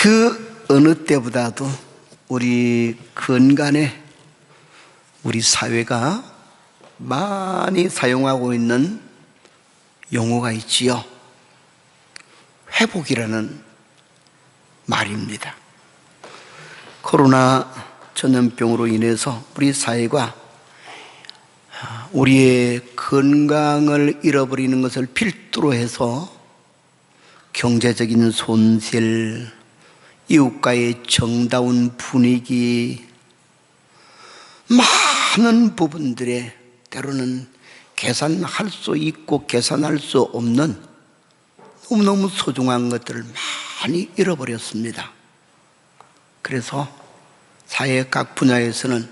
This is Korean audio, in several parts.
그 어느 때보다도 우리 건강에 우리 사회가 많이 사용하고 있는 용어가 있지요. 회복이라는 말입니다. 코로나 전염병으로 인해서 우리 사회가 우리의 건강을 잃어버리는 것을 필두로 해서 경제적인 손실, 이웃과의 정다운 분위기, 많은 부분들에 때로는 계산할 수 있고 계산할 수 없는 너무너무 소중한 것들을 많이 잃어버렸습니다. 그래서 사회 각 분야에서는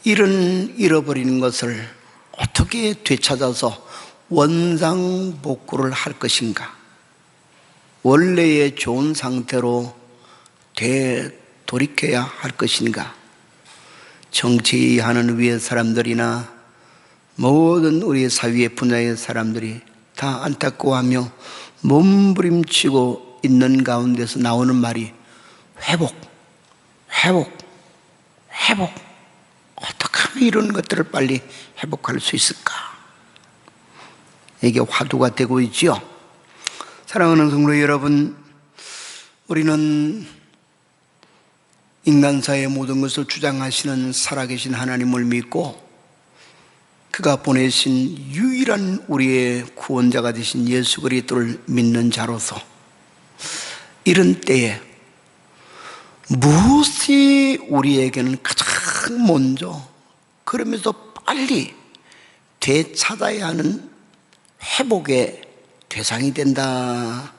이런 잃어버리는 것을 어떻게 되찾아서 원상복구를 할 것인가, 원래의 좋은 상태로 되돌이켜야 할 것인가, 정치하는 위의 사람들이나 모든 우리 사회 분야의 사람들이 다 안타까워하며 몸부림치고 있는 가운데서 나오는 말이 회복, 회복, 회복. 어떻게 하면 이런 것들을 빨리 회복할 수 있을까? 이게 화두가 되고 있지요. 사랑하는 성도 여러분, 우리는 인간사의 모든 것을 주장하시는 살아계신 하나님을 믿고 그가 보내신 유일한 우리의 구원자가 되신 예수 그리스도를 믿는 자로서 이런 때에 무엇이 우리에게는 가장 먼저 그러면서 빨리 되찾아야 하는 회복의 대상이 된다,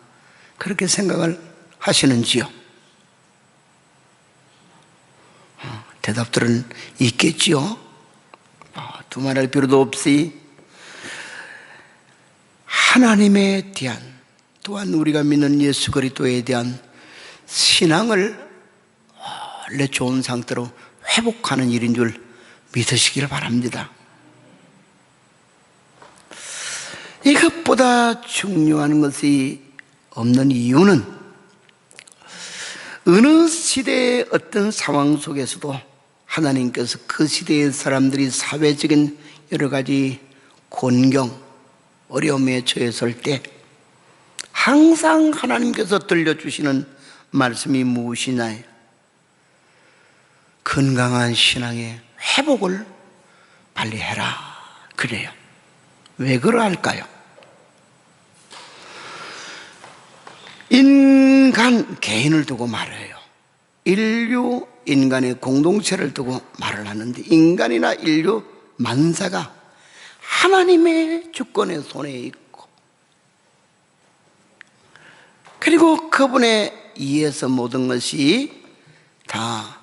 그렇게 생각을 하시는지요? 대답들은 있겠지요. 두말할 필요도 없이 하나님에 대한, 또한 우리가 믿는 예수 그리스도에 대한 신앙을 원래 좋은 상태로 회복하는 일인 줄 믿으시길 바랍니다. 이것보다 중요한 것이 없는 이유는 어느 시대의 어떤 상황 속에서도 하나님께서 그 시대의 사람들이 사회적인 여러 가지 곤경, 어려움에 처했을 때 항상 하나님께서 들려주시는 말씀이 무엇이냐? 건강한 신앙의 회복을 빨리 해라, 그래요. 왜 그럴까요? 인간, 개인을 두고 말해요. 인류, 인간의 공동체를 두고 말을 하는데, 인간이나 인류 만사가 하나님의 주권의 손에 있고, 그리고 그분에 의해서 모든 것이 다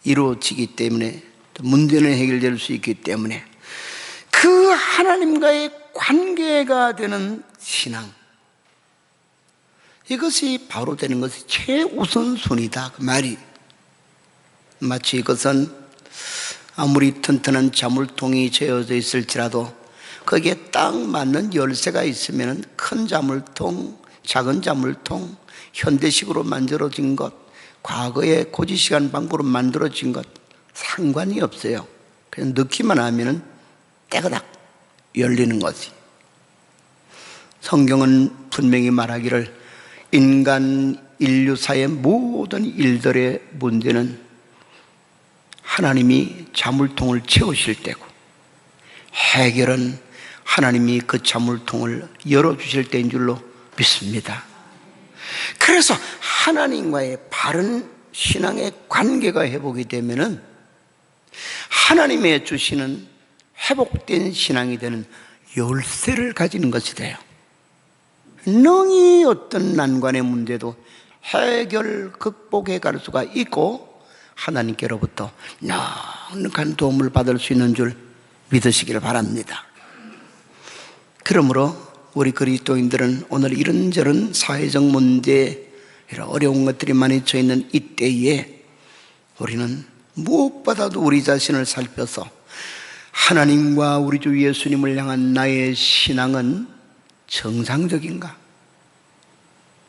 이루어지기 때문에, 문제는 해결될 수 있기 때문에 그 하나님과의 관계가 되는 신앙, 이것이 바로 되는 것이 최우선순위다, 그 말이. 마치 이것은 아무리 튼튼한 자물통이 재어져 있을지라도 거기에 딱 맞는 열쇠가 있으면 큰 자물통, 작은 자물통, 현대식으로 만들어진 것, 과거의 고지시간 방법으로 만들어진 것 상관이 없어요. 그냥 넣기만 하면 떼그닥 열리는 거지. 성경은 분명히 말하기를 인간 인류사의 모든 일들의 문제는 하나님이 자물통을 채우실 때고, 해결은 하나님이 그 자물통을 열어주실 때인 줄로 믿습니다. 그래서 하나님과의 바른 신앙의 관계가 회복이 되면은 하나님의 주시는 회복된 신앙이 되는 열쇠를 가지는 것이 돼요. 능히 어떤 난관의 문제도 해결, 극복해 갈 수가 있고 하나님께로부터 넉넉한 도움을 받을 수 있는 줄 믿으시길 바랍니다. 그러므로 우리 그리스도인들은 오늘 이런저런 사회적 문제, 이런 어려운 것들이 많이 처해 있는 이때에 우리는 무엇보다도 우리 자신을 살펴서 하나님과 우리 주 예수님을 향한 나의 신앙은 정상적인가?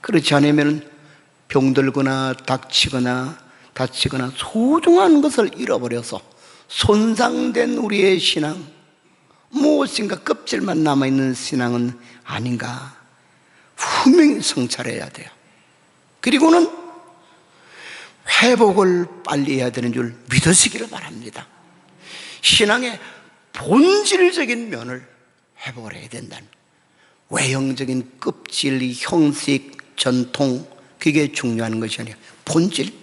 그렇지 않으면 병들거나 다치거나 소중한 것을 잃어버려서 손상된 우리의 신앙, 무엇인가 껍질만 남아있는 신앙은 아닌가 분명히 성찰해야 돼요. 그리고는 회복을 빨리 해야 되는 줄 믿으시기를 바랍니다. 신앙의 본질적인 면을 회복을 해야 된다는, 외형적인 껍질, 형식, 전통, 그게 중요한 것이 아니라 본질.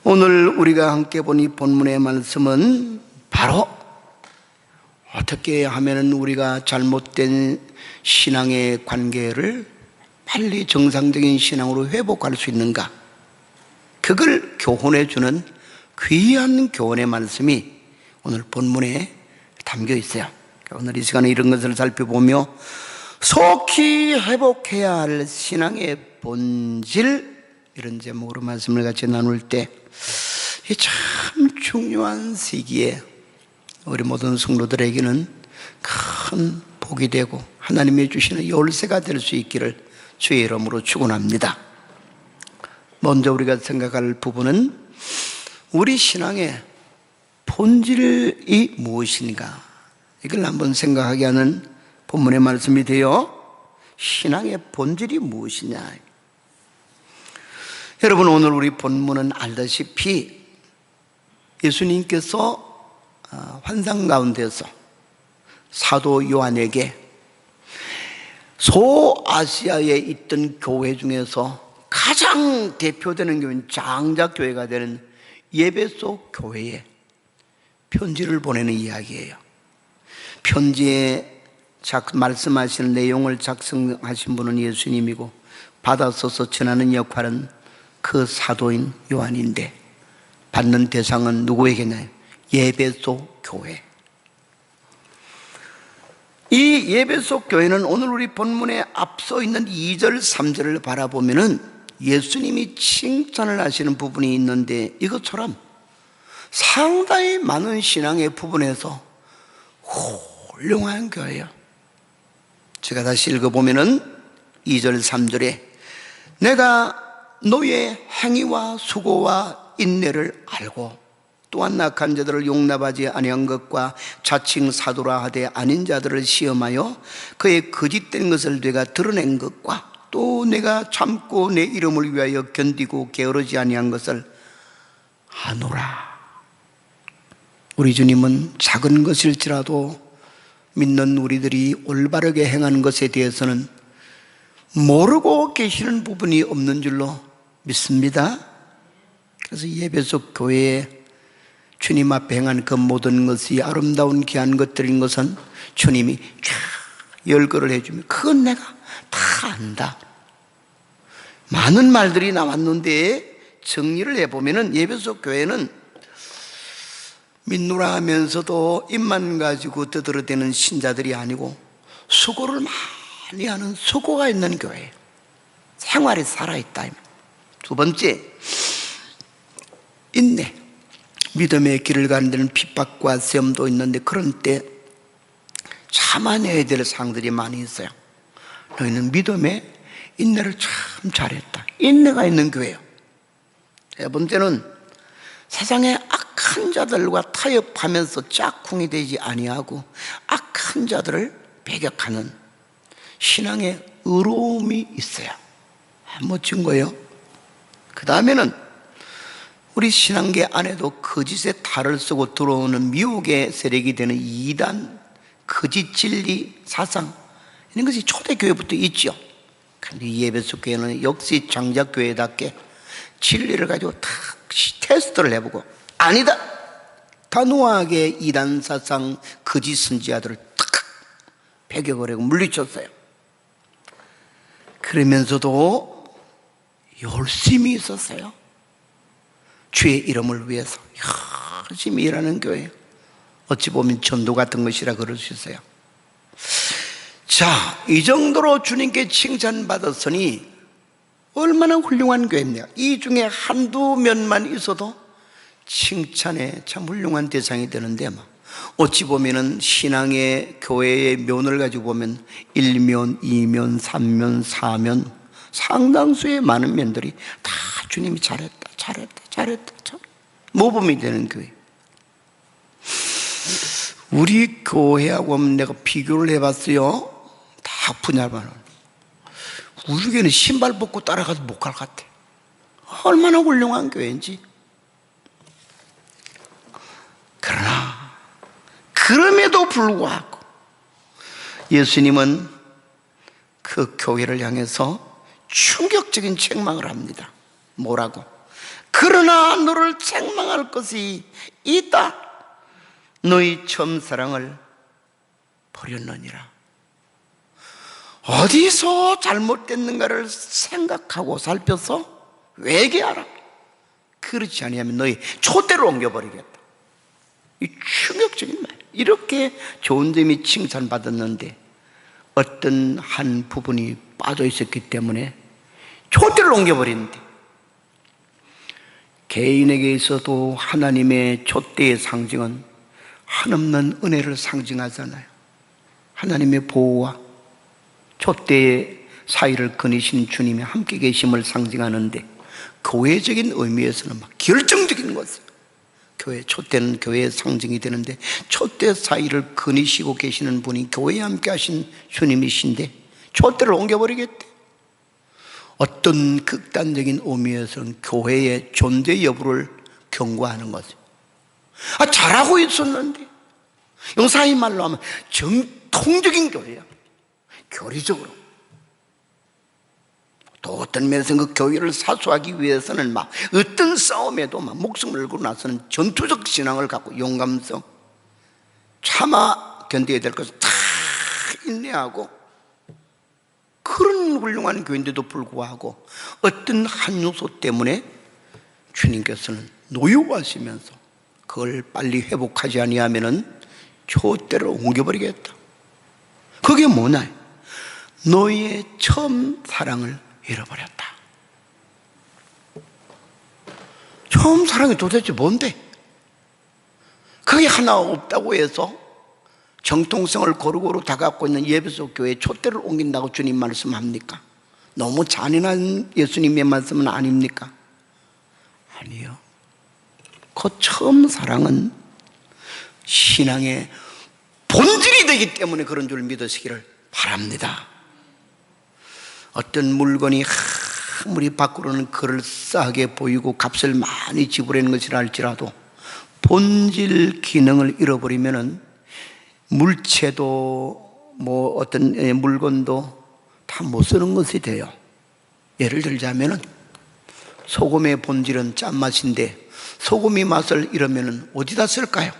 오늘 우리가 함께 본 이 본문의 말씀은 바로 어떻게 하면 우리가 잘못된 신앙의 관계를 빨리 정상적인 신앙으로 회복할 수 있는가, 그걸 교훈해 주는 귀한 교훈의 말씀이 오늘 본문에 담겨 있어요. 오늘 이 시간에 이런 것을 살펴보며 속히 회복해야 할 신앙의 본질, 이런 제목으로 말씀을 같이 나눌 때 이 참 중요한 시기에 우리 모든 성도들에게는 큰 복이 되고 하나님이 주시는 열쇠가 될 수 있기를 주의 이름으로 축원합니다. 먼저 우리가 생각할 부분은 우리 신앙의 본질이 무엇인가, 이걸 한번 생각하게 하는 본문의 말씀이 되어 신앙의 본질이 무엇이냐. 여러분, 오늘 우리 본문은 알다시피 예수님께서 환상 가운데서 사도 요한에게 소아시아에 있던 교회 중에서 가장 대표되는 교회는 장자교회가 되는 에베소 교회에 편지를 보내는 이야기예요. 편지에 말씀하시는 내용을 작성하신 분은 예수님이고 받아서서 전하는 역할은 그 사도인 요한인데, 받는 대상은 누구에게나요? 에베소 교회. 이 에베소 교회는 오늘 우리 본문에 앞서 있는 2절 3절을 바라보면은 예수님이 칭찬을 하시는 부분이 있는데, 이것처럼 상당히 많은 신앙의 부분에서 훌륭한 교회예요. 제가 다시 읽어보면은 2절 3절에 내가 너의 행위와 수고와 인내를 알고 또한 악한 자들을 용납하지 아니한 것과 자칭 사도라 하되 아닌 자들을 시험하여 그의 거짓된 것을 내가 드러낸 것과 또 내가 참고 내 이름을 위하여 견디고 게으르지 아니한 것을 아노라. 우리 주님은 작은 것일지라도 믿는 우리들이 올바르게 행하는 것에 대해서는 모르고 계시는 부분이 없는 줄로 믿습니다. 그래서 에베소 교회에 주님 앞에 행한 그 모든 것이 아름다운 귀한 것들인 것은 주님이 쫙 열거를 해주면 그건 내가 다 안다. 많은 말들이 나왔는데 정리를 해보면 에베소 교회는 믿노라 하면서도 입만 가지고 떠들어대는 신자들이 아니고 수고를 많이 하는 수고가 있는 교회예요. 생활이 살아있다. 두 번째, 인내. 믿음의 길을 가는 데는 핍박과 시험도 있는데 그런 때 참아내야 될 상들이 많이 있어요. 너희는 믿음의 인내를 참 잘했다. 인내가 있는 교회예요. 세 번째는 세상의 악한 자들과 타협하면서 짝꿍이 되지 아니하고 악한 자들을 배격하는 신앙의 의로움이 있어요. 멋진 거예요. 그 다음에는 우리 신앙계 안에도 거짓의 탈을 쓰고 들어오는 미혹의 세력이 되는 이단, 거짓 진리, 사상, 이런 것이 초대교회부터 있죠. 그런데 이 에베소 교회는 역시 장자교회답게 진리를 가지고 다 테스트를 해보고 아니다, 단호하게 이단 사상, 거짓 선지자들을 탁 배격을 하고 물리쳤어요. 그러면서도 열심히 있었어요. 주의 이름을 위해서 열심히 일하는 교회. 어찌 보면 전도 같은 것이라 그럴 수 있어요. 자, 이 정도로 주님께 칭찬받았으니 얼마나 훌륭한 교회입니까? 이 중에 한두 면만 있어도 칭찬에 참 훌륭한 대상이 되는데, 어찌 보면은 신앙의 교회의 면을 가지고 보면 1면, 2면, 3면, 4면 상당수의 많은 면들이 다 주님이 잘했다 모범이 되는 교회. 우리 교회하고 내가 비교를 해봤어요. 다 분야만. 우리 교회는 신발 벗고 따라가도 못 갈 것 같아. 얼마나 훌륭한 교회인지. 그러나 그럼에도 불구하고 예수님은 그 교회를 향해서 충격적인 책망을 합니다. 뭐라고? 그러나 너를 책망할 것이 있다. 너희 처음 사랑을 버렸느니라. 어디서 잘못됐는가를 생각하고 살펴서 회개하라. 그렇지 아니하면 너희 촛대로 옮겨버리겠다. 이 충격적인 말. 이렇게 좋은 점이 칭찬받았는데 어떤 한 부분이 빠져 있었기 때문에 촛대를 옮겨버리는데, 개인에게 있어도 하나님의 촛대의 상징은 한없는 은혜를 상징하잖아요. 하나님의 보호와 촛대의 사이를 거니신 주님이 함께 계심을 상징하는데, 교회적인 의미에서는 막 결정적인 것이에요. 교회 촛대는 교회의 상징이 되는데, 촛대 사이를 거니시고 계시는 분이 교회에 함께 하신 주님이신데 촛대를 옮겨버리겠대. 어떤 극단적인 의미에서는 교회의 존재 여부를 경고하는 거죠. 잘하고 있었는데, 영사의 말로 하면 정통적인 교회야. 교리적으로. 또 어떤 면에서 그 교회를 사수하기 위해서는 막 어떤 싸움에도 막 목숨을 걸고 나서는 전투적 신앙을 갖고 용감성, 참아 견뎌야 될 것을 다 인내하고, 그런 훌륭한 교회인데도 불구하고 어떤 한 요소 때문에 주님께서는 노여워하시면서 그걸 빨리 회복하지 아니하면은 촛대를 옮겨버리겠다. 그게 뭐냐? 너희의 처음 사랑을 잃어버렸다. 처음 사랑이 도대체 뭔데? 그게 하나 없다고 해서 정통성을 고루고루 다 갖고 있는 예배소 교회에 촛대를 옮긴다고 주님 말씀합니까? 너무 잔인한 예수님의 말씀은 아닙니까? 아니요. 그 처음 사랑은 신앙의 본질이 되기 때문에 그런 줄 믿으시기를 바랍니다. 어떤 물건이 아무리 밖으로는 그럴싸하게 보이고 값을 많이 지불하는 것이라 할지라도 본질 기능을 잃어버리면은 물체도 뭐 어떤 물건도 다 못 쓰는 것이 돼요. 예를 들자면은 소금의 본질은 짠맛인데 소금이 맛을 잃으면은 어디다 쓸까요?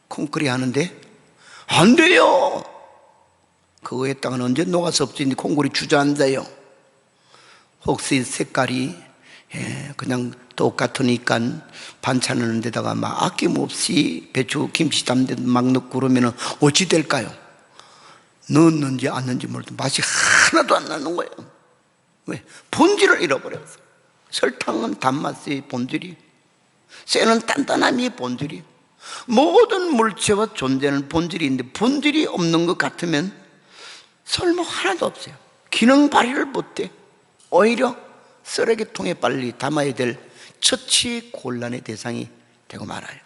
콩끓이 하는데 안 돼요. 그거에 땅은 언제 녹아서 없지. 콩고리 주저앉아요. 혹시 색깔이 그냥 똑같으니까 반찬하는 데다가 막 아낌없이 배추, 김치 담는 데 막 넣고 그러면 어찌 될까요? 넣었는지 안 넣었는지 모르도 맛이 하나도 안 나는 거예요. 왜? 본질을 잃어버렸어. 설탕은 단맛이 본질이, 쇠는 단단함이 본질이, 모든 물체와 존재는 본질이 있는데 본질이 없는 것 같으면 설마 하나도 없어요. 기능 발휘를 못해. 오히려 쓰레기통에 빨리 담아야 될 처치곤란의 대상이 되고 말아요.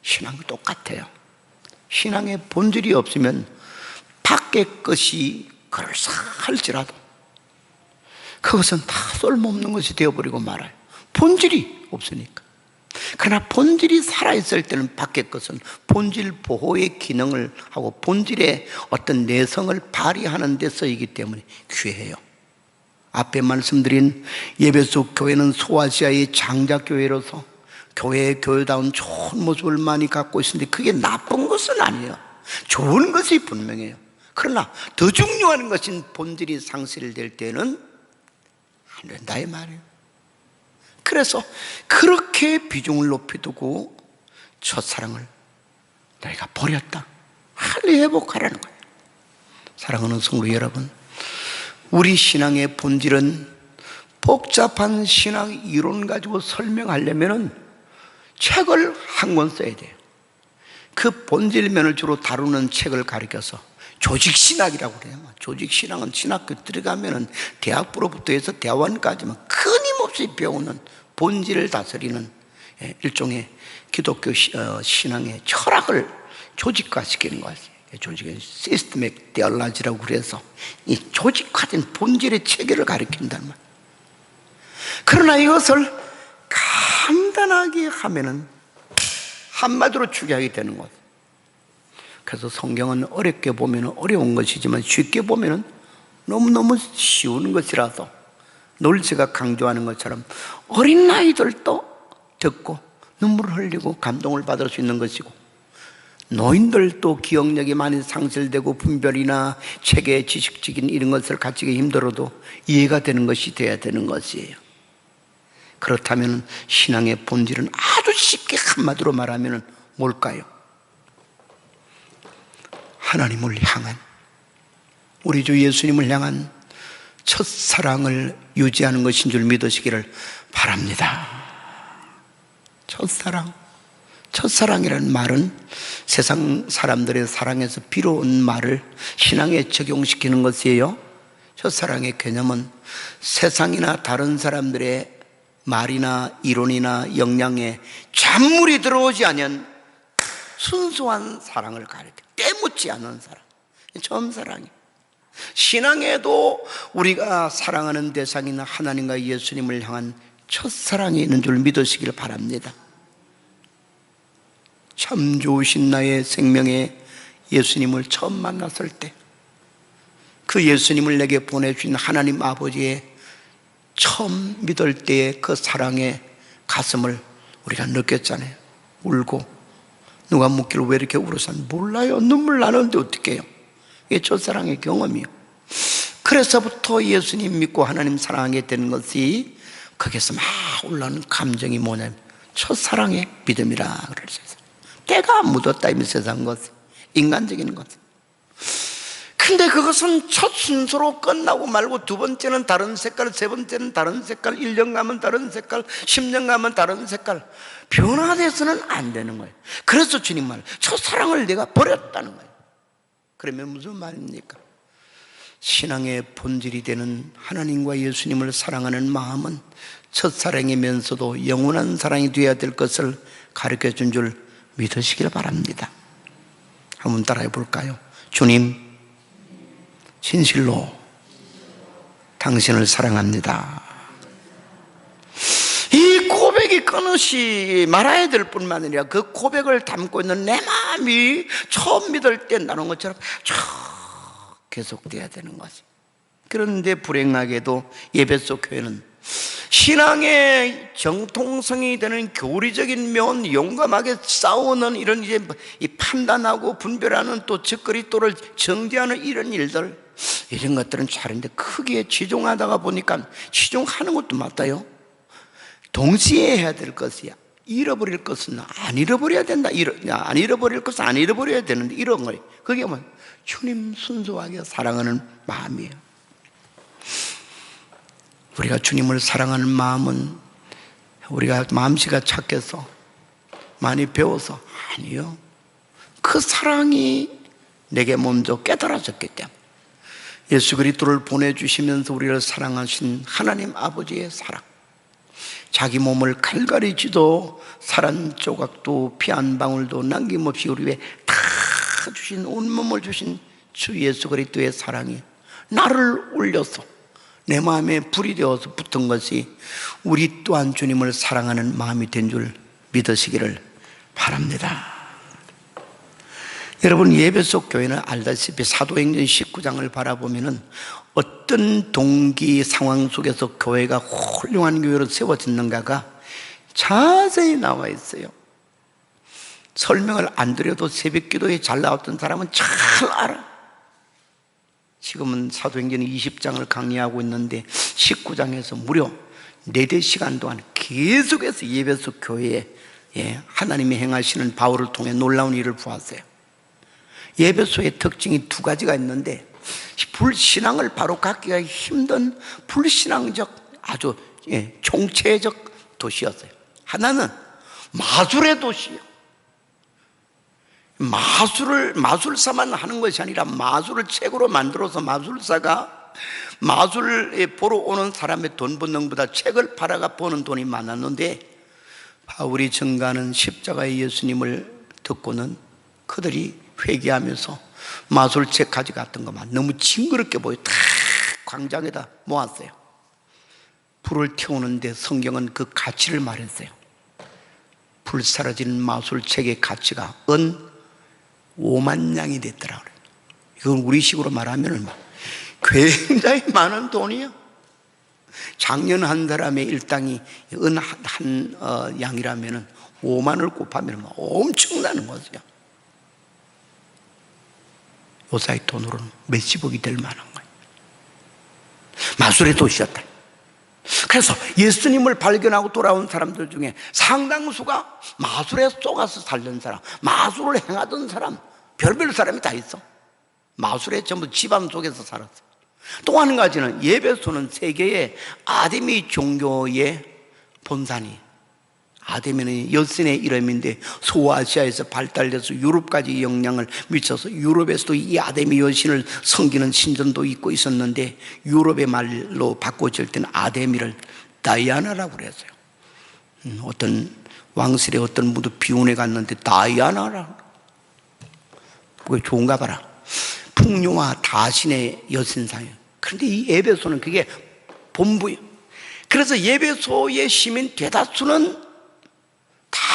신앙도 똑같아요. 신앙의 본질이 없으면 밖의 것이 그럴싸할지라도 그것은 다 쓸모없는 것이 되어버리고 말아요. 본질이 없으니까. 그러나 본질이 살아있을 때는 밖의 것은 본질 보호의 기능을 하고 본질의 어떤 내성을 발휘하는 데 쓰이기 때문에 귀해요. 앞에 말씀드린 예배소 교회는 소아시아의 장자교회로서 교회의 교회다운 좋은 모습을 많이 갖고 있는데 그게 나쁜 것은 아니에요. 좋은 것이 분명해요. 그러나 더 중요한 것은 본질이 상실될 때는 안 된다 이 말이에요. 그래서 그렇게 비중을 높이 두고 첫사랑을 너희가 버렸다. 빨리 회복하라는 거예요. 사랑하는 성도 여러분, 우리 신앙의 본질은 복잡한 신앙 이론 가지고 설명하려면 책을 한 권 써야 돼요. 그 본질면을 주로 다루는 책을 가리켜서 조직신학이라고 그래요. 조직신학은 신학교 들어가면은 대학부로부터 해서 대학원까지만 끊임없이 배우는 본질을 다스리는 일종의 기독교 신앙의 철학을 조직화시키는 것이에요. 조직의 시스템의 테올로지라고 그래서 이 조직화된 본질의 체계를 가리킨다는 말. 그러나 이것을 간단하게 하면은 한마디로 추계하게 되는 것. 그래서 성경은 어렵게 보면 어려운 것이지만 쉽게 보면 너무너무 쉬운 것이라서 늘 제가 강조하는 것처럼 어린 아이들도 듣고 눈물을 흘리고 감동을 받을 수 있는 것이고, 노인들도 기억력이 많이 상실되고 분별이나 체계, 지식적인 이런 것을 갖추기 힘들어도 이해가 되는 것이 돼야 되는 것이에요. 그렇다면 신앙의 본질은 아주 쉽게 한마디로 말하면 뭘까요? 하나님을 향한, 우리 주 예수님을 향한 첫사랑을 유지하는 것인 줄 믿으시기를 바랍니다. 첫사랑. 첫사랑이라는 말은 세상 사람들의 사랑에서 비로운 말을 신앙에 적용시키는 것이에요. 첫사랑의 개념은 세상이나 다른 사람들의 말이나 이론이나 역량에 잔물이 들어오지 않은 순수한 사랑을 가리켜, 때묻지 않은 사랑. 처음 사랑이에요. 신앙에도 우리가 사랑하는 대상이나 하나님과 예수님을 향한 첫사랑이 있는 줄 믿으시길 바랍니다. 참 좋으신 나의 생명에 예수님을 처음 만났을 때, 그 예수님을 내게 보내주신 하나님 아버지의 처음 믿을 때의 그 사랑의 가슴을 우리가 느꼈잖아요. 울고, 누가 묻기를 왜 이렇게 울었어요? 몰라요. 눈물 나는데 어떻게 해요? 이게 첫사랑의 경험이에요. 그래서부터 예수님 믿고 하나님 사랑하게 되는 것이, 거기서 막 올라오는 감정이 뭐냐면 첫사랑의 믿음이라 그랬어요. 때가 묻었다 이 세상 것, 인간적인 것. 근데 그것은 첫 순서로 끝나고 말고 두 번째는 다른 색깔, 세 번째는 다른 색깔, 1년 가면 다른 색깔, 10년 가면 다른 색깔, 변화돼서는 안 되는 거예요. 그래서 주님 말, 첫사랑을 내가 버렸다는 거예요. 그러면 무슨 말입니까? 신앙의 본질이 되는 하나님과 예수님을 사랑하는 마음은 첫사랑이면서도 영원한 사랑이 되어야 될 것을 가르쳐 준 줄 믿으시길 바랍니다. 한번 따라해 볼까요? 주님, 진실로 당신을 사랑합니다. 이 고백이 끊으시 말아야 될 뿐만 아니라 그 고백을 담고 있는 내 마음이 처음 믿을 때 나눈 것처럼 쭉 계속돼야 되는 거지. 그런데 불행하게도 예배소 교회는 신앙의 정통성이 되는 교리적인 면, 용감하게 싸우는 이런 이제 이 판단하고 분별하는 또 적거리또를 정죄하는 이런 일들, 이런 것들은 잘했는데 크게 치중하다가 보니까 치중하는 것도 맞다요. 동시에 해야 될 것이야. 잃어버릴 것은 안 잃어버려야 된다. 안 잃어버릴 것은 안 잃어버려야 되는데 이런 거예요. 그게 뭐 주님 순수하게 사랑하는 마음이에요. 우리가 주님을 사랑하는 마음은 우리가 마음씨가 착해서 많이 배워서 아니요. 그 사랑이 내게 먼저 깨달아졌기 때문에, 예수 그리스도를 보내주시면서 우리를 사랑하신 하나님 아버지의 사랑, 자기 몸을 갈가리지도 살 한 조각도 피 한 방울도 남김없이 우리 위해 다 주신, 온몸을 주신 주 예수 그리스도의 사랑이 나를 울려서 내 마음에 불이 되어서 붙은 것이 우리 또한 주님을 사랑하는 마음이 된 줄 믿으시기를 바랍니다. 여러분, 예배속 교회는 알다시피 사도행전 19장을 바라보면은 어떤 동기 상황 속에서 교회가 훌륭한 교회로 세워졌는가가 자세히 나와 있어요. 설명을 안 드려도 새벽 기도에 잘 나왔던 사람은 잘 알아. 지금은 사도행전 20장을 강의하고 있는데 19장에서 무려 4시간 동안 계속해서 예배소 교회에 하나님이 행하시는 바울을 통해 놀라운 일을 보았어요. 예배소의 특징이 2가지가 있는데, 불신앙을 바로 갖기가 힘든 불신앙적 아주 총체적 도시였어요. 하나는 마술의 도시예요. 마술사만 하는 것이 아니라 마술을 책으로 만들어서 마술사가 마술에 보러 오는 사람의 돈 버는 것보다 책을 팔아가 버는 돈이 많았는데, 바울이 증거하는 십자가의 예수님을 듣고는 그들이 회개하면서 마술책 가져갔던 것만 너무 징그럽게 보여 다 광장에다 모았어요. 불을 태우는데 성경은 그 가치를 말했어요. 불 사라지는 마술책의 가치가 은 5만 양이 됐더라. 이건 우리식으로 말하면 굉장히 많은 돈이에요. 작년 한 사람의 일당이 은 한 양이라면 5만을 곱하면 엄청나는 거죠. 요사이 돈으로는 몇십억이 될 만한 거예요. 마술의 도시였다. 그래서 예수님을 발견하고 돌아온 사람들 중에 상당수가 마술에 속아서 살던 사람, 마술을 행하던 사람, 별별 사람이 다 있어. 마술에 전부 집안 속에서 살았어. 또 한 가지는 예배소는 세계의 아데미 종교의 본산이, 아데미는 여신의 이름인데 소아시아에서 발달돼서 유럽까지 영향을 미쳐서 유럽에서도 이 아데미 여신을 섬기는 신전도 있고 있었는데, 유럽의 말로 바꿔질 때는 아데미를 다이아나라고 그랬어요. 어떤 왕실의 어떤 분도 비운에 갔는데 다이아나라, 그게 좋은가 봐라. 풍요와 다신의 여신상이에요. 그런데 이 예배소는 그게 본부예요. 그래서 예배소의 시민 대다수는 다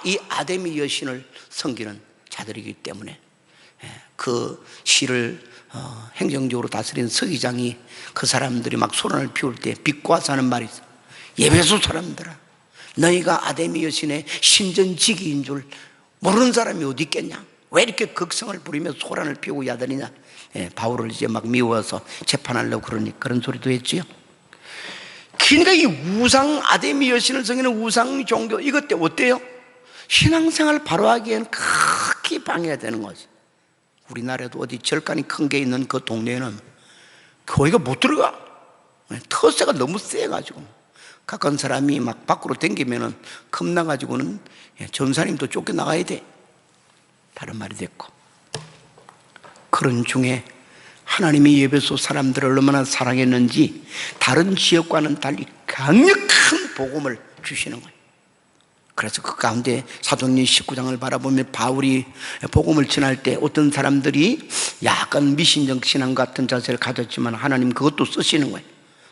이 아데미 여신을 섬기는 자들이기 때문에 그 시를 행정적으로 다스린 서기장이 그 사람들이 막 소란을 피울 때 비꼬아서 하는 말이 있어요. 예배소 사람들아, 너희가 아데미 여신의 신전지기인 줄 모르는 사람이 어디 있겠냐? 왜 이렇게 극성을 부리며 소란을 피우고 야단이냐? 바울을 이제 막 미워서 재판하려고 그러니 그런 소리도 했지요. 그러니까 이 우상, 아데미 여신을 섬기는 우상 종교, 이것 때 어때요? 신앙생활을 바로 하기에는 크게 방해가 되는 거지. 우리나라에도 어디 절간이 큰 게 있는 그 동네에는 교회가 못 들어가. 터세가 너무 세가지고 가까운 사람이 막 밖으로 댕기면은 겁나가지고는 전사님도 쫓겨나가야 돼. 다른 말이 됐고, 그런 중에 하나님이 예배소 사람들을 얼마나 사랑했는지 다른 지역과는 달리 강력한 복음을 주시는 거예요. 그래서 그 가운데 사도행전 19장을 바라보며 바울이 복음을 전할 때 어떤 사람들이 약간 미신적 신앙 같은 자세를 가졌지만 하나님 그것도 쓰시는 거예요.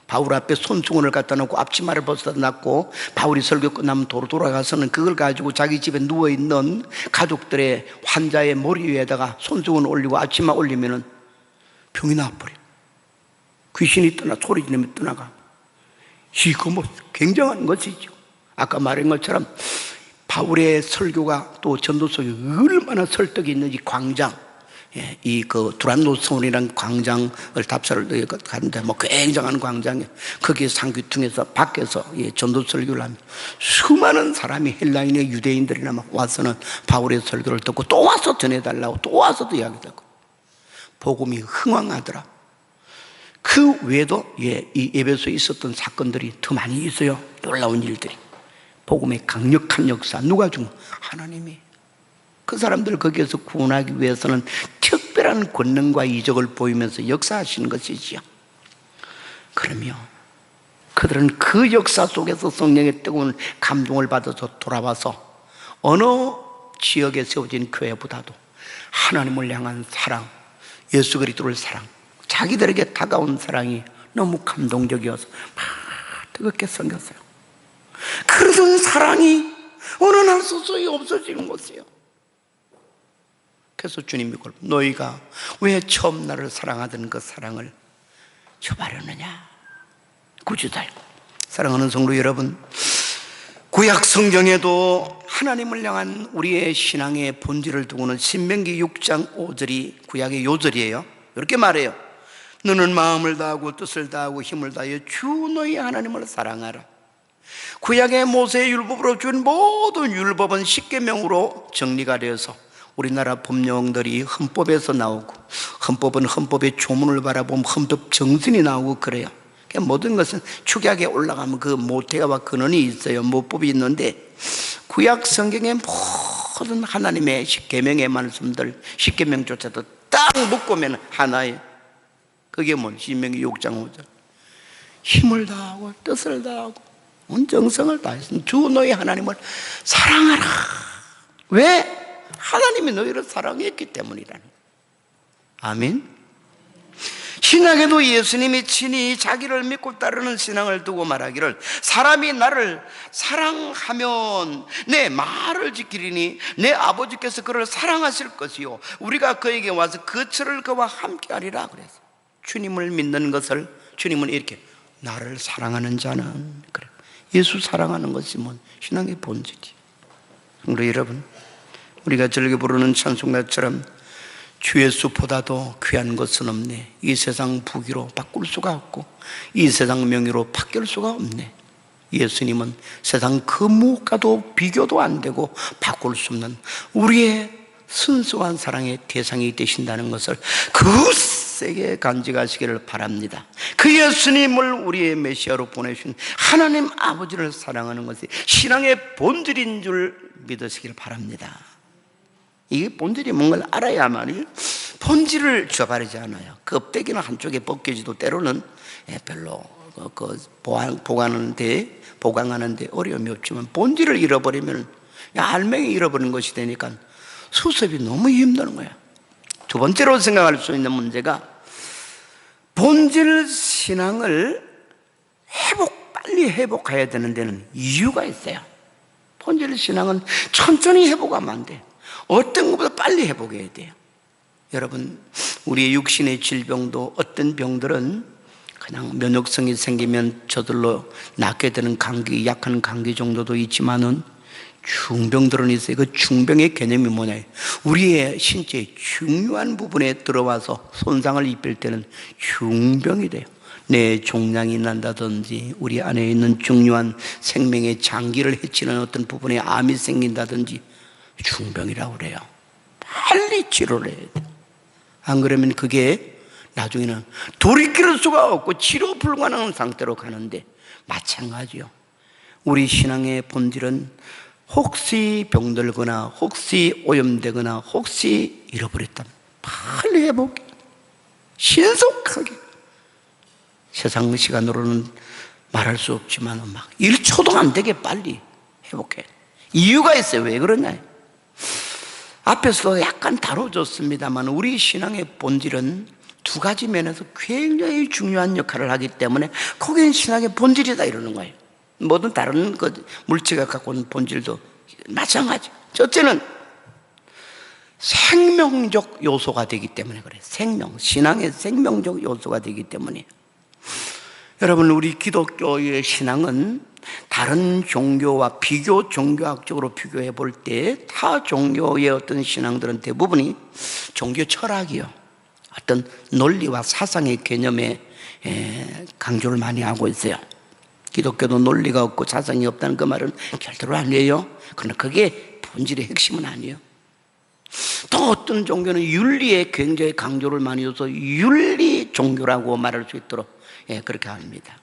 바울 앞에 손수건을 갖다 놓고 앞치마를 벗어놨고, 바울이 설교 끝나면 도로 돌아가서는 그걸 가지고 자기 집에 누워있는 가족들의 환자의 머리 위에다가 손수건 올리고 앞치마 올리면은 병이 나버려. 귀신이 떠나, 소리 지르면 떠나가. 이거 뭐 굉장한 것이죠. 아까 말한 것처럼 바울의 설교가 또 전도 속에 얼마나 설득이 있는지, 광장, 이 그 두란노 성원이라는 광장을 답사를 가는데 뭐 굉장한 광장에 거기에 상귀퉁에서 밖에서 전도 설교를 하면 수많은 사람이 헬라인의 유대인들이나 막 와서는 바울의 설교를 듣고 또 와서 전해달라고 또 와서도 이야기 듣고 복음이 흥왕하더라. 그 외에도 이 에베소에 있었던 사건들이 더 많이 있어요. 놀라운 일들이. 복음의 강력한 역사. 누가 준? 하나님이. 그 사람들 거기에서 구원하기 위해서는 특별한 권능과 이적을 보이면서 역사하시는 것이지요. 그러며 그들은 그 역사 속에서 성령의 뜨거운 감동을 받아서 돌아와서 어느 지역에 세워진 교회보다도 하나님을 향한 사랑, 예수 그리스도를 사랑, 자기들에게 다가온 사랑이 너무 감동적이어서 막 뜨겁게 섬겼어요. 그러던 사랑이 어느 날 서서히 없어지는 것이에요. 그래서 주님이 그걸 너희가 왜 처음 나를 사랑하던 그 사랑을 저버렸느냐. 구주달. 사랑하는 성도 여러분, 구약 성경에도 하나님을 향한 우리의 신앙의 본질을 두고는 신명기 6장 5절이 구약의 요절이에요. 이렇게 말해요. 너는 마음을 다하고 뜻을 다하고 힘을 다하여 주 너희 하나님을 사랑하라. 구약의 모세의 율법으로 준 모든 율법은 십계명으로 정리가 되어서 우리나라 법령들이 헌법에서 나오고, 헌법은 헌법의 조문을 바라보면 헌법 정신이 나오고 그래요. 모든 것은 축약에 올라가면 그 모태와 근원이 있어요. 모법이 있는데 구약 성경의 모든 하나님의 십계명의 말씀들, 십계명조차도 딱 묶으면 하나의, 그게 신명기 6장 5절. 힘을 다하고 뜻을 다하고 온 정성을 다해서 주 너희 하나님을 사랑하라. 왜? 하나님이 너희를 사랑했기 때문이라는 거예요. 아멘. 신약에도 예수님이 친히 자기를 믿고 따르는 신앙을 두고 말하기를, 사람이 나를 사랑하면 내 말을 지키리니 내 아버지께서 그를 사랑하실 것이요 우리가 그에게 와서 거처를 그와 함께 하리라. 그래서 주님을 믿는 것을, 주님은 이렇게 나를 사랑하는 자는, 그래, 예수 사랑하는 것이 신앙의 본질이지. 우리 여러분, 우리가 즐겨 부르는 찬송가처럼 주 예수보다도 귀한 것은 없네. 이 세상 부귀로 바꿀 수가 없고 이 세상 명예로 바뀔 수가 없네. 예수님은 세상 그 무엇과도 비교도 안 되고 바꿀 수 없는 우리의 순수한 사랑의 대상이 되신다는 것을 그세게 간직하시기를 바랍니다. 그 예수님을 우리의 메시아로 보내신 하나님 아버지를 사랑하는 것이 신앙의 본질인 줄 믿으시길 바랍니다. 이게 본질이 뭔가를 알아야만이, 본질을 저버리지 않아요. 껍데기는 한쪽에 벗겨지도 때로는 별로 보강하는데 어려움이 없지만 본질을 잃어버리면 알맹이 잃어버린 것이 되니까 수습이 너무 힘든 거야. 두 번째로 생각할 수 있는 문제가, 본질 신앙을 빨리 회복해야 되는 데는 이유가 있어요. 본질 신앙은 천천히 회복하면 안 돼요. 어떤 것보다 빨리 회복해야 돼요. 여러분, 우리의 육신의 질병도 어떤 병들은 그냥 면역성이 생기면 저절로 낫게 되는 감기, 약한 감기 정도도 있지만은 중병들은 있어요. 그 중병의 개념이 뭐냐, 우리의 신체의 중요한 부분에 들어와서 손상을 입힐 때는 중병이 돼요. 뇌 종양이 난다든지, 우리 안에 있는 중요한 생명의 장기를 해치는 어떤 부분에 암이 생긴다든지 중병이라고 그래요. 빨리 치료를 해야 돼요. 안 그러면 그게 나중에는 돌이킬 수가 없고 치료 불가능한 상태로 가는데, 마찬가지요. 우리 신앙의 본질은 혹시 병들거나 혹시 오염되거나 혹시 잃어버렸다면 빨리 회복해, 신속하게. 세상 시간으로는 말할 수 없지만 막 1초도 안 되게 빨리 회복해. 이유가 있어요. 왜 그러냐, 앞에서 약간 다뤄줬습니다만 우리 신앙의 본질은 두 가지 면에서 굉장히 중요한 역할을 하기 때문에 거기는 신앙의 본질이다 이러는 거예요. 모든 다른 물질가 갖고 있는 본질도 마찬가지. 첫째는 생명적 요소가 되기 때문에 그래요. 신앙의 생명적 요소가 되기 때문에. 여러분, 우리 기독교의 신앙은 다른 종교와 비교 종교학적으로 비교해 볼 때 타 종교의 어떤 신앙들은 대부분이 종교 철학이요, 어떤 논리와 사상의 개념에 강조를 많이 하고 있어요. 기독교도 논리가 없고 사상이 없다는 그 말은 절대로 아니에요. 그러나 그게 본질의 핵심은 아니에요. 또 어떤 종교는 윤리에 굉장히 강조를 많이 줘서 윤리 종교라고 말할 수 있도록 그렇게 합니다.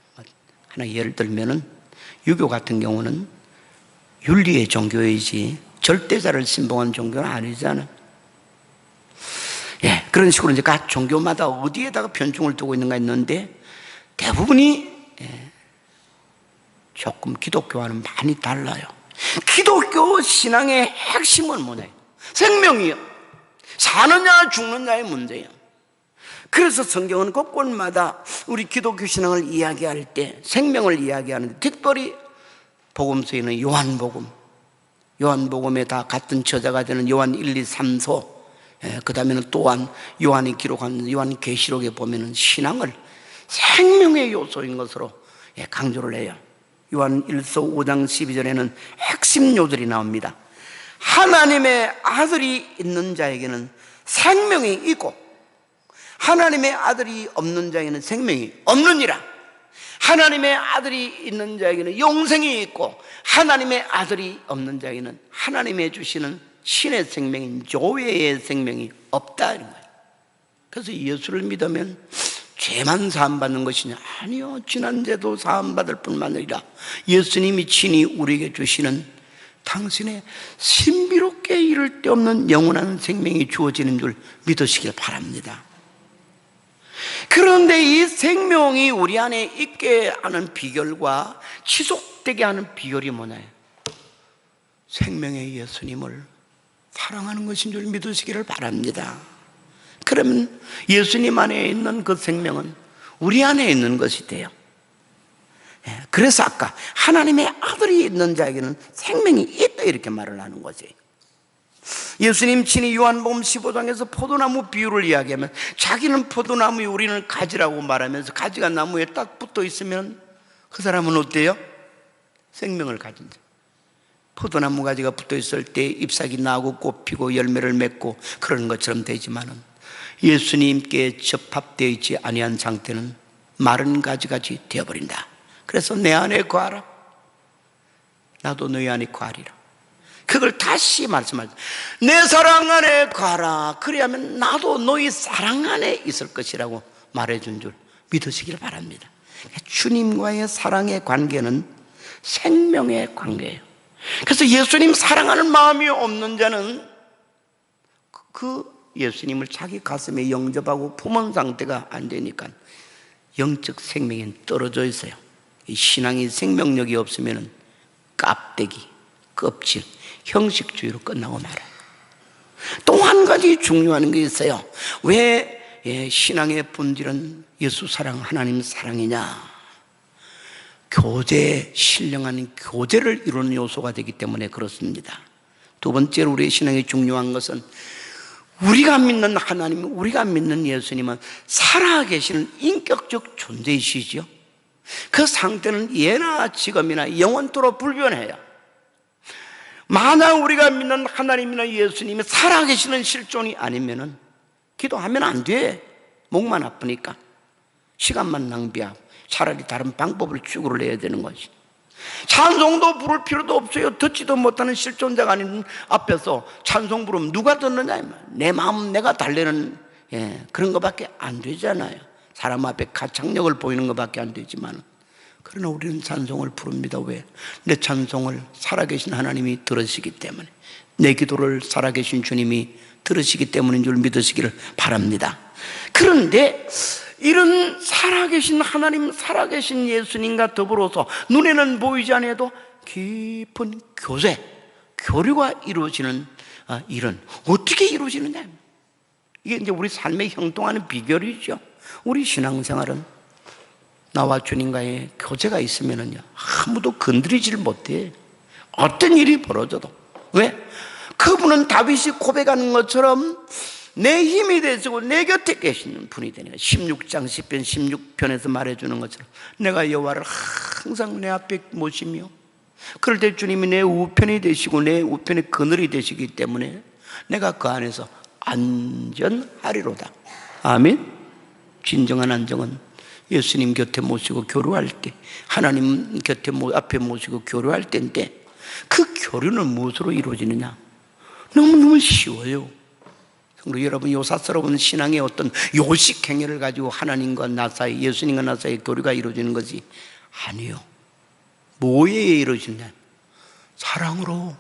하나 예를 들면은 유교 같은 경우는 윤리의 종교이지 절대자를 신봉한 종교는 아니잖아. 그런 식으로 이제 각 종교마다 어디에다가 편중을 두고 있는가 했는데 대부분이 조금 기독교와는 많이 달라요. 기독교 신앙의 핵심은 뭐냐? 생명이요. 사느냐 죽느냐의 문제예요. 그래서 성경은 곳곳마다 우리 기독교 신앙을 이야기할 때 생명을 이야기하는데, 특별히 복음서에는 요한복음에 다 같은 저자가 되는 요한 1, 2, 3소, 그 다음에는 또한 요한이 기록한 요한계시록에 보면은 신앙을 생명의 요소인 것으로 강조를 해요. 요한 1서 5장 12절에는 핵심 요절이 나옵니다. 하나님의 아들이 있는 자에게는 생명이 있고 하나님의 아들이 없는 자에게는 생명이 없느니라. 하나님의 아들이 있는 자에게는 영생이 있고 하나님의 아들이 없는 자에게는 하나님의 주시는 신의 생명인 조회의 생명이 없다 이런 거예요. 그래서 예수를 믿으면 죄만 사함받는 것이냐? 아니요, 지난 죄도 사함받을 뿐만 아니라 예수님이 친히 우리에게 주시는 당신의 신비롭게 이를 데 없는 영원한 생명이 주어지는 줄 믿으시길 바랍니다. 그런데 이 생명이 우리 안에 있게 하는 비결과 지속되게 하는 비결이 뭐냐요? 생명의 예수님을 사랑하는 것인 줄 믿으시기를 바랍니다. 그러면 예수님 안에 있는 그 생명은 우리 안에 있는 것이 돼요. 그래서 아까 하나님의 아들이 있는 자에게는 생명이 있다 이렇게 말을 하는 거지. 예수님 친히 요한복음 15장에서 포도나무 비유를 이야기하면 자기는 포도나무에 우리는 가지라고 말하면서 가지가 나무에 딱 붙어 있으면 그 사람은 어때요? 생명을 가진 자. 포도나무 가지가 붙어 있을 때 잎사귀 나고 꽃 피고 열매를 맺고 그런 것처럼 되지만은 예수님께 접합되어 있지 아니한 상태는 마른 가지같이 되어버린다. 그래서 내 안에 거하라, 나도 너희 안에 거하리라. 그걸 다시 말씀하죠. 내 사랑 안에 거하라. 그래야면 나도 너희 사랑 안에 있을 것이라고 말해준 줄 믿으시길 바랍니다. 주님과의 사랑의 관계는 생명의 관계예요. 그래서 예수님 사랑하는 마음이 없는 자는 그 예수님을 자기 가슴에 영접하고 품은 상태가 안 되니까 영적 생명이 떨어져 있어요. 이 신앙이 생명력이 없으면 깝대기, 껍질, 형식주의로 끝나고 말아요. 또 한 가지 중요한 게 있어요. 왜 신앙의 본질은 예수 사랑, 하나님 사랑이냐? 교제, 신령한 교제를 이루는 요소가 되기 때문에 그렇습니다. 두 번째로 우리의 신앙이 중요한 것은 우리가 믿는 하나님, 우리가 믿는 예수님은 살아계시는 인격적 존재이시죠. 그 상태는 예나 지금이나 영원토록 불변해요. 만약 우리가 믿는 하나님이나 예수님이 살아계시는 실존이 아니면은 기도하면 안 돼. 목만 아프니까 시간만 낭비하고 차라리 다른 방법을 추구를 해야 되는 것이. 찬송도 부를 필요도 없어요. 듣지도 못하는 실존자가 아닌 앞에서 찬송 부르면 누가 듣느냐. 내 마음 내가 달래는 그런 것밖에 안 되잖아요. 사람 앞에 가창력을 보이는 것밖에 안 되지만, 그러나 우리는 찬송을 부릅니다. 왜? 내 찬송을 살아계신 하나님이 들으시기 때문에, 내 기도를 살아계신 주님이 들으시기 때문인 줄 믿으시기를 바랍니다. 그런데 이런 살아계신 하나님, 살아계신 예수님과 더불어서 눈에는 보이지 않아도 깊은 교제, 교류가 이루어지는 일은 어떻게 이루어지느냐? 이게 이제 우리 삶에 형통하는 비결이죠. 우리 신앙생활은 나와 주님과의 교제가 있으면은요, 아무도 건드리지를 못해. 어떤 일이 벌어져도. 왜? 그분은 다윗이 고백하는 것처럼 내 힘이 되시고 내 곁에 계시는 분이 되니까 16장 10편 16편에서 말해주는 것처럼 내가 여호와를 항상 내 앞에 모시며 그럴 때 주님이 내 우편이 되시고 내 우편의 그늘이 되시기 때문에 내가 그 안에서 안전하리로다. 아멘. 진정한 안정은 예수님 곁에 모시고 교류할 때, 하나님 곁에 앞에 모시고 교류할 때인데, 그 교류는 무엇으로 이루어지느냐? 너무너무 쉬워요. 성도 여러분, 요사스러운 신앙의 어떤 요식 행위를 가지고 하나님과 나 사이, 예수님과 나 사이 교류가 이루어지는 것이 아니요. 뭐에 이루어지냐? 사랑으로.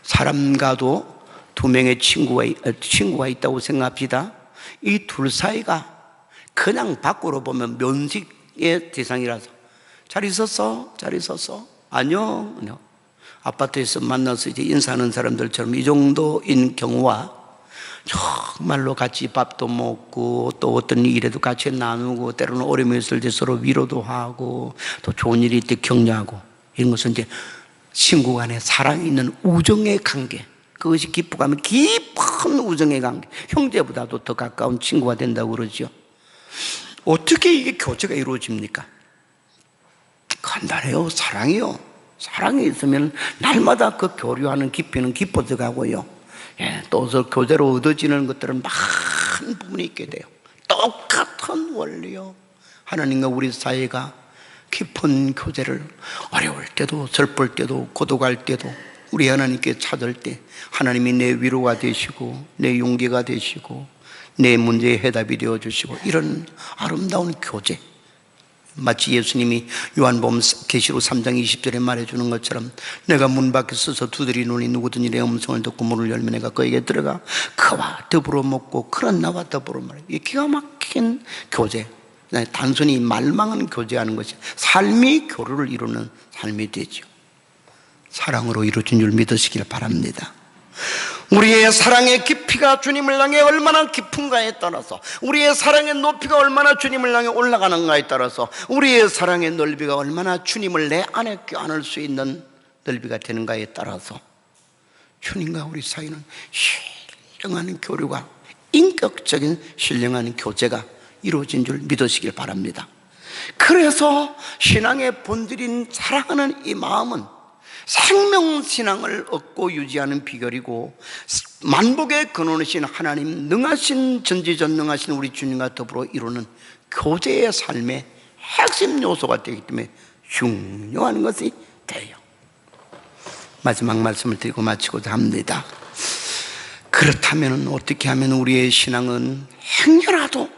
사람과도 두 명의 친구가 있다고 생각합시다. 이 둘 사이가 그냥 밖으로 보면 면식의 대상이라서 잘 있었어? 잘 있었어? 안녕? 아파트에서 만나서 이제 인사하는 사람들처럼 이 정도인 경우와 정말로 같이 밥도 먹고 또 어떤 일에도 같이 나누고 때로는 어려움이 있을 때 서로 위로도 하고 또 좋은 일이 있을 때 격려하고 이런 것은 이제 친구 간에 사랑이 있는 우정의 관계, 그것이 깊어가면 깊은 우정의 관계, 형제보다도 더 가까운 친구가 된다고 그러죠. 어떻게 이게 교제가 이루어집니까? 간단해요. 사랑이요. 사랑이 있으면 날마다 그 교류하는 깊이는 깊어져 가고요. 또 교제로 얻어지는 것들은 많은 부분이 있게 돼요. 똑같은 원리요. 하나님과 우리 사이가 깊은 교제를 어려울 때도 슬플 때도 고독할 때도 우리 하나님께 찾을 때 하나님이 내 위로가 되시고 내 용기가 되시고 내 문제의 해답이 되어주시고 이런 아름다운 교제, 마치 예수님이 요한복음 계시록 3장 20절에 말해주는 것처럼 내가 문 밖에 서서 두드리노니 누구든지 내 음성을 듣고 문을 열면 내가 그에게 들어가 그와 더불어 먹고 그런 나와 더불어 말해. 이 기가 막힌 교제, 단순히 말망은 교제하는 것이 삶이 교류를 이루는 삶이 되죠. 사랑으로 이루어진 줄 믿으시길 바랍니다. 우리의 사랑의 깊이가 주님을 향해 얼마나 깊은가에 따라서, 우리의 사랑의 높이가 얼마나 주님을 향해 올라가는가에 따라서, 우리의 사랑의 넓이가 얼마나 주님을 내 안에 껴안을 수 있는 넓이가 되는가에 따라서 주님과 우리 사이는 신령한 교류가, 인격적인 신령한 교제가 이루어진 줄 믿으시길 바랍니다. 그래서 신앙의 본질인 사랑하는 이 마음은 생명신앙을 얻고 유지하는 비결이고, 만복의 근원이신 하나님, 능하신 전지전능하신 우리 주님과 더불어 이루는 교제의 삶의 핵심 요소가 되기 때문에 중요한 것이 돼요. 마지막 말씀을 드리고 마치고자 합니다. 그렇다면 어떻게 하면 우리의 신앙은 행여라도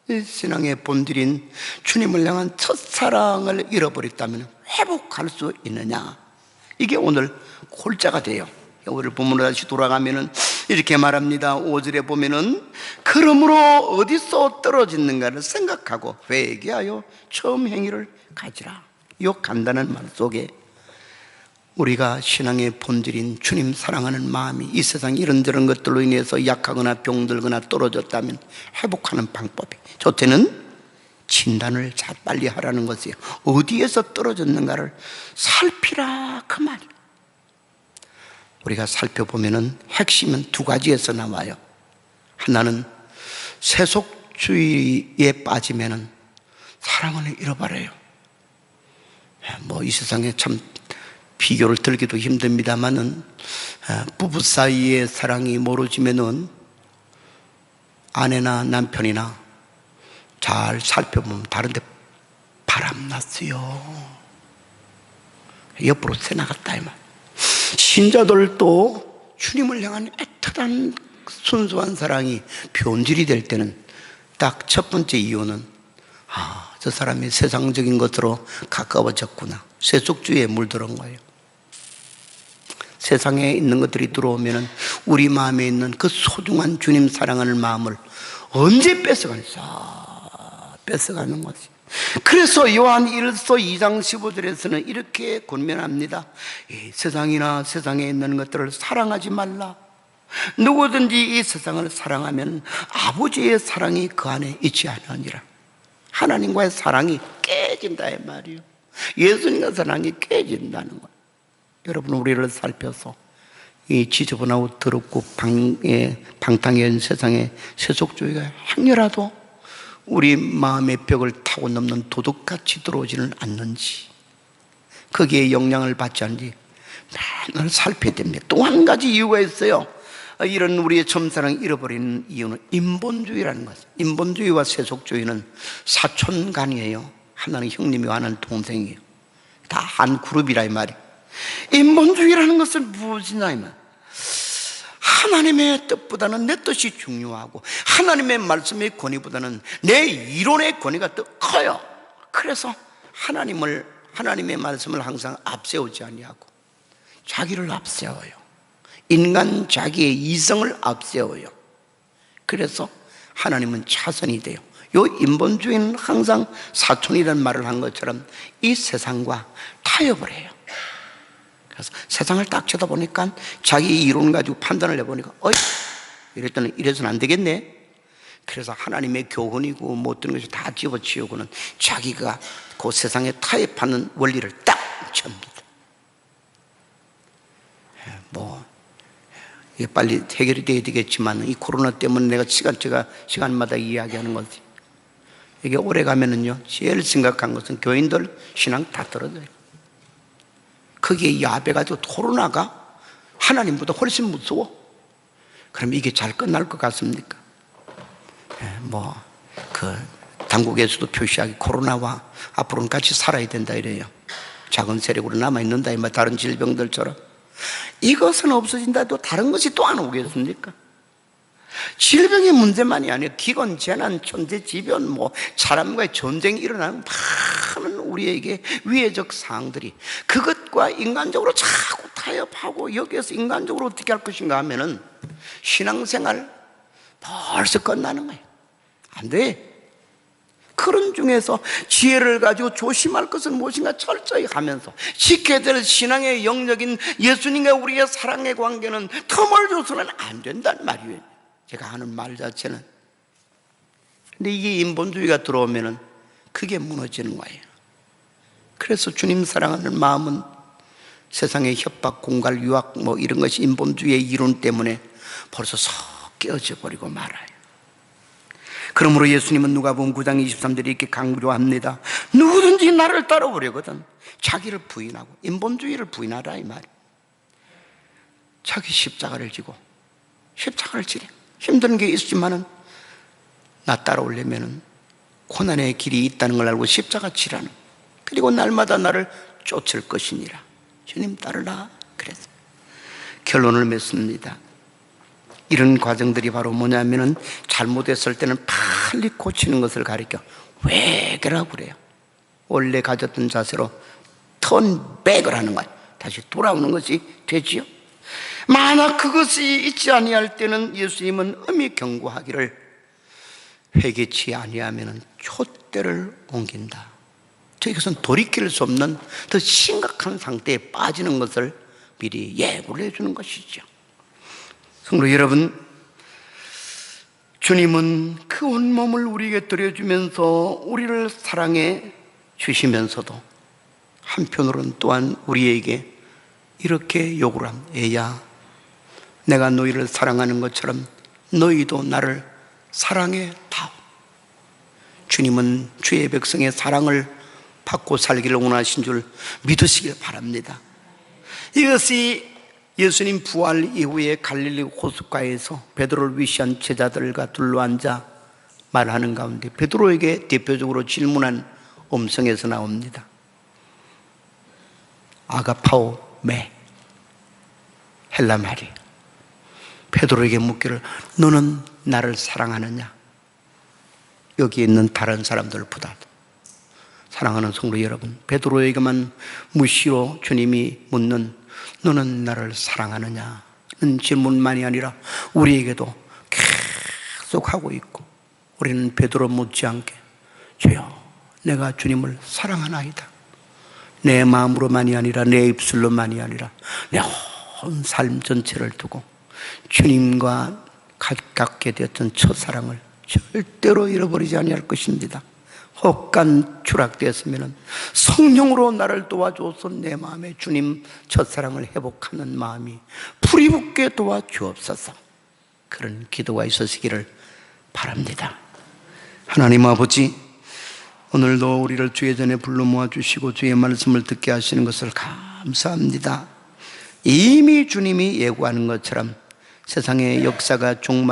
이 신앙의 본질인 주님을 향한 첫사랑을 잃어버렸다면 회복할 수 있느냐? 이게 오늘 골자가 돼요. 오늘 본문으로 다시 돌아가면은 이렇게 말합니다. 5절에 보면은 그러므로 어디서 떨어지는가를 생각하고 회개하여 처음 행위를 가지라. 이 간단한 말 속에 우리가 신앙의 본질인 주님 사랑하는 마음이 이 세상 이런저런 것들로 인해서 약하거나 병들거나 떨어졌다면 회복하는 방법이, 좋게는 진단을 잘 빨리 하라는 것이에요. 어디에서 떨어졌는가를 살피라, 그 말이에요. 우리가 살펴보면은 핵심은 두 가지에서 나와요. 하나는 세속주의에 빠지면은 사랑을 잃어버려요. 이 세상에 참 비교를 들기도 힘듭니다만은 부부 사이의 사랑이 멀어지면은 아내나 남편이나 잘 살펴보면 다른데 바람났어요. 옆으로 새나갔다 이 말. 신자들도 주님을 향한 애틋한 순수한 사랑이 변질이 될 때는 딱 첫 번째 이유는 저 사람이 세상적인 것으로 가까워졌구나, 세속주의에 물들은 거예요. 세상에 있는 것들이 들어오면 우리 마음에 있는 그 소중한 주님 사랑하는 마음을 언제 뺏어가는 거지. 그래서 요한 1서 2장 15절에서는 이렇게 권면합니다. 이 세상이나 세상에 있는 것들을 사랑하지 말라. 누구든지 이 세상을 사랑하면 아버지의 사랑이 그 안에 있지 않으니라. 하나님과의 사랑이 깨진다 이 말이에요. 예수님과 사랑이 깨진다는 거예요. 여러분, 우리를 살펴서 이 지저분하고 더럽고 방탕한 세상의 세속주의가 행여라도 우리 마음의 벽을 타고 넘는 도둑같이 들어오지는 않는지, 거기에 영향을 받지 않는지 맨날 살펴야 됩니다. 또 한 가지 이유가 있어요. 이런 우리의 첫사랑을 잃어버리는 이유는 인본주의라는 것입니다. 인본주의와 세속주의는 사촌간이에요. 하나는 형님이고 하나는 동생이에요. 다 한 그룹이라 이 말이에요. 인본주의라는 것은 무엇이냐 이 말. 하나님의 뜻보다는 내 뜻이 중요하고 하나님의 말씀의 권위보다는 내 이론의 권위가 더 커요. 그래서 하나님의 말씀을 항상 앞세우지 아니하고 자기를 앞세워요. 인간 자기의 이성을 앞세워요. 그래서 하나님은 차선이 돼요. 이 인본주의는 항상 사촌이라는 말을 한 것처럼 이 세상과 타협을 해요. 그래서 세상을 딱 쳐다보니까 자기 이론 가지고 판단을 해보니까 이랬더니 이래서는 안 되겠네. 그래서 하나님의 교훈이고 어떤 것이 다 집어치우고는 자기가 그 세상에 타협하는 원리를 딱 칩니다. 이게 빨리 해결이 돼야 되겠지만 이 코로나 때문에 내가 시간마다 이야기하는 거지. 이게 오래 가면은요, 제일 심각한 것은 교인들 신앙 다 떨어져요. 거기에 야배가지고 코로나가 하나님보다 훨씬 무서워. 그럼 이게 잘 끝날 것 같습니까? 당국에서도 표시하기 코로나와 앞으로는 같이 살아야 된다 이래요. 작은 세력으로 남아있는다 이 말. 다른 질병들처럼 이것은 없어진다 해도 다른 것이 또 안 오겠습니까? 질병의 문제만이 아니라 기근, 재난, 천재지변, 사람과의 전쟁이 일어나는 많은 우리에게 위해적 사항들이, 그것과 인간적으로 자꾸 타협하고 여기에서 인간적으로 어떻게 할 것인가 하면은 신앙생활 벌써 끝나는 거예요. 안 돼. 그런 중에서 지혜를 가지고 조심할 것은 무엇인가 철저히 하면서 지켜야 될 신앙의 영역인 예수님과 우리의 사랑의 관계는 틈을 줘서는 안 된다는 말이에요. 제가 하는 말 자체는. 근데 이게 인본주의가 들어오면은 그게 무너지는 거예요. 그래서 주님 사랑하는 마음은 세상의 협박, 공갈, 유학 이런 것이 인본주의의 이론 때문에 벌써 썩 깨어져 버리고 말아요. 그러므로 예수님은 누가복음 9장 23절에 이렇게 강조합니다. 누구든지 나를 따라오려거든 자기를 부인하고, 인본주의를 부인하라 이 말이에요. 자기 십자가를 지고, 십자가를 지래. 힘든 게 있지만은 나 따라오려면은 고난의 길이 있다는 걸 알고 십자가 지라는, 그리고 날마다 나를 쫓을 것이니라. 주님 따르라. 그래서 결론을 맺습니다. 이런 과정들이 바로 뭐냐면은 잘못했을 때는 빨리 고치는 것을 가리켜 회개라고 그래요. 원래 가졌던 자세로 턴백을 하는 거예요. 다시 돌아오는 것이 되지요. 만약 그것이 있지 아니할 때는 예수님은 엄히 경고하기를 회개치 아니하면 촛대를 옮긴다. 이것은 돌이킬 수 없는 더 심각한 상태에 빠지는 것을 미리 예고를 해주는 것이죠. 성도 여러분, 주님은 그 온몸을 우리에게 드려주면서 우리를 사랑해 주시면서도 한편으로는 또한 우리에게 이렇게 요구를 합니다. 애야, 내가 너희를 사랑하는 것처럼 너희도 나를 사랑해 다오. 주님은 주의 백성의 사랑을 받고 살기를 원하신 줄 믿으시길 바랍니다. 이것이 예수님 부활 이후에 갈릴리 호숫가에서 베드로를 위시한 제자들과 둘러앉아 말하는 가운데 베드로에게 대표적으로 질문한 음성에서 나옵니다. 아가파오 메, 헬라 말이 베드로에게 묻기를 너는 나를 사랑하느냐? 여기 있는 다른 사람들보다도 사랑하는 성도 여러분, 베드로에게만 무시로 주님이 묻는 너는 나를 사랑하느냐는 질문만이 아니라 우리에게도 계속 하고 있고, 우리는 베드로 못지않게 주여 내가 주님을 사랑하나이다. 내 마음으로만이 아니라 내 입술로만이 아니라 내 온 삶 전체를 두고 주님과 가깝게 되었던 첫사랑을 절대로 잃어버리지 아니할 것입니다. 혹간 추락되었으면 성령으로 나를 도와줘서 내 마음에 주님 첫사랑을 회복하는 마음이 불이 붙게 도와주옵소서. 그런 기도가 있으시기를 바랍니다. 하나님 아버지, 오늘도 우리를 주의 전에 불러 모아주시고 주의 말씀을 듣게 하시는 것을 감사합니다. 이미 주님이 예고하는 것처럼 세상의 역사가 종말